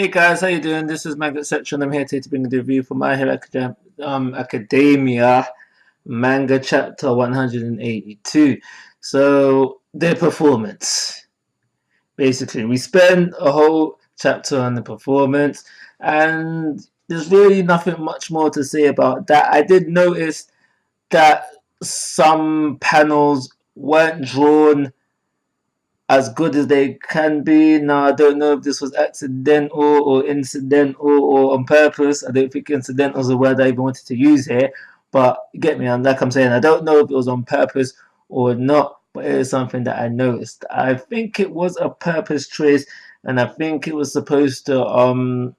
Hey guys, how you doing? This is Manga Section. I'm here today to bring the review for My Hero Academia Manga Chapter 182. So, their performance. Basically, we spend a whole chapter on the performance, and there's really nothing much more to say about that. I did notice that some panels weren't drawn as good as they can be. Now, I don't know if this was accidental or incidental or on purpose. I don't think incidental is a word I even wanted to use here. But get me, and like I'm saying, I don't know if it was on purpose or not, but it is something that I noticed. I think it was a purpose choice, and I think it was supposed to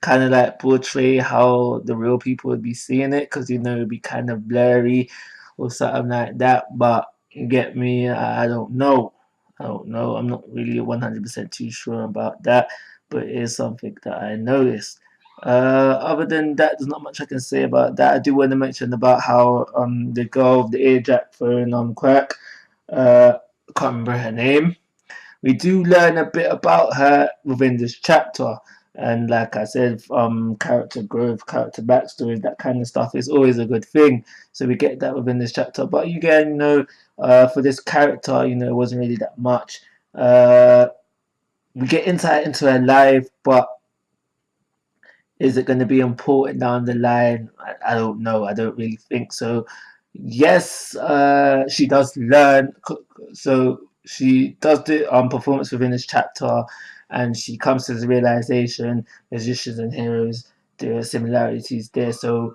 kind of like portray how the real people would be seeing it, because it'd be kind of blurry or something like that. But you get me, I don't know. I don't know. I'm not really 100% too sure about that, but it is something that I noticed. Other than that, there's not much I can say about that. I do want to mention about how the girl with the earjack phone crack. I can't remember her name. We do learn a bit about her within this chapter. And like I said, character growth, character backstories, that kind of stuff is always a good thing. So we get that within this chapter. But again, for this character, it wasn't really that much. We get insight into her life, but is it going to be important down the line? I don't know. I don't really think so. Yes, she does learn. So she does the performance within this chapter, and she comes to the realization musicians and heroes, there are similarities there. So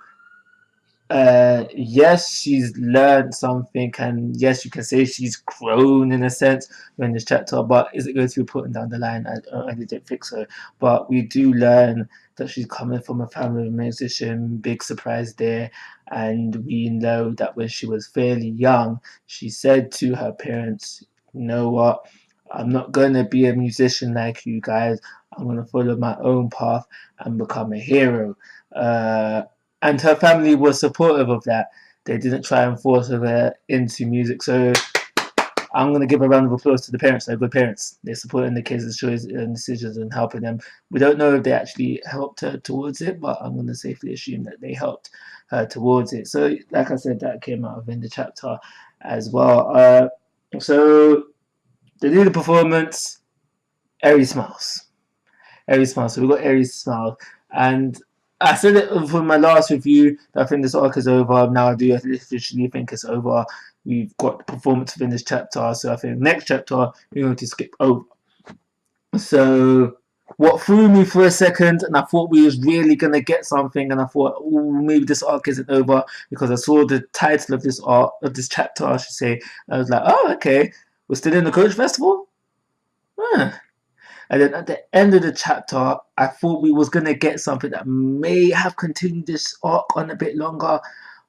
yes, she's learned something, and yes, you can say she's grown in a sense in this chapter, but is it going to be put down the line? I really don't think so. But we do learn that she's coming from a family of musician, big surprise there. And we know that when she was fairly young, she said to her parents, you know what, I'm not going to be a musician like you guys. I'm going to follow my own path and become a hero. And her family was supportive of that. They didn't try and force her into music. So I'm going to give a round of applause to the parents. They're good parents. They're supporting the kids' choice and decisions and helping them. We don't know if they actually helped her towards it, but I'm going to safely assume that they helped her towards it. So, like I said, that came out within the chapter as well. So they do the performance. Eri smiles. Eri smiles. So we got Eri smiles. And I said it for my last review that I think this arc is over. Now I do officially think it's over. We've got the performance within this chapter, so I think next chapter we're going to skip over. So what threw me for a second, and I thought we was really gonna get something, and I thought, oh, maybe this arc isn't over, because I saw the title of this arc, of this chapter, I should say. I was like, oh, okay, we're still in the Coach Festival. Huh. And then at the end of the chapter, I thought we was gonna get something that may have continued this arc on a bit longer,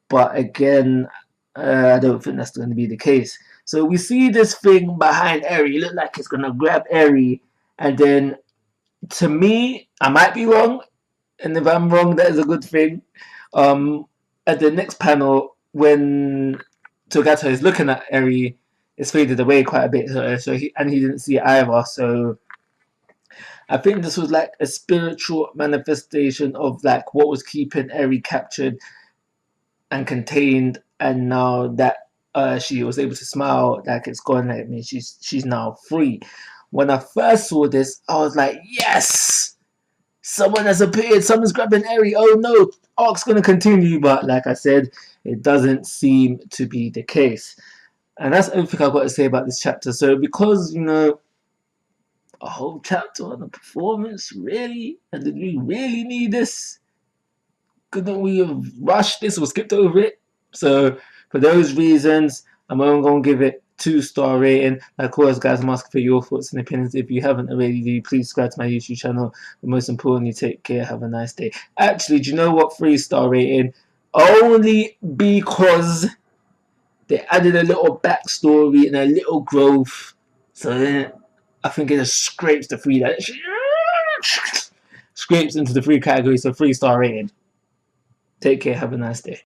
but again, I don't think that's going to be the case. So we see this thing behind Eri. It look like it's gonna grab Eri, and then to me, I might be wrong, and if I'm wrong, that is a good thing. At the next panel, when Togato is looking at Eri, it's faded away quite a bit, so he didn't see it either. So I think this was like a spiritual manifestation of like what was keeping Eri captured and contained, and now that she was able to smile, like it's gone. Like, I mean, she's now free. When I first saw this, I was like, yes, someone has appeared. Someone's grabbing Eri. Oh no, arc's gonna continue. But like I said, it doesn't seem to be the case, and that's everything I've got to say about this chapter. So because a whole chapter on the performance, really, and did we really need this? Couldn't we have rushed this or skipped over it? So for those reasons, I'm only going to give it 2-star rating. Of course, guys, I'm asking for your thoughts and opinions. If you haven't already, please subscribe to my YouTube channel. But most importantly, take care. Have a nice day. Actually, do you know what? 3-star rating. Only because they added a little backstory and a little growth. So I think it just scrapes the 3. That scrapes into the 3 category. So 3-star rating. Take care. Have a nice day.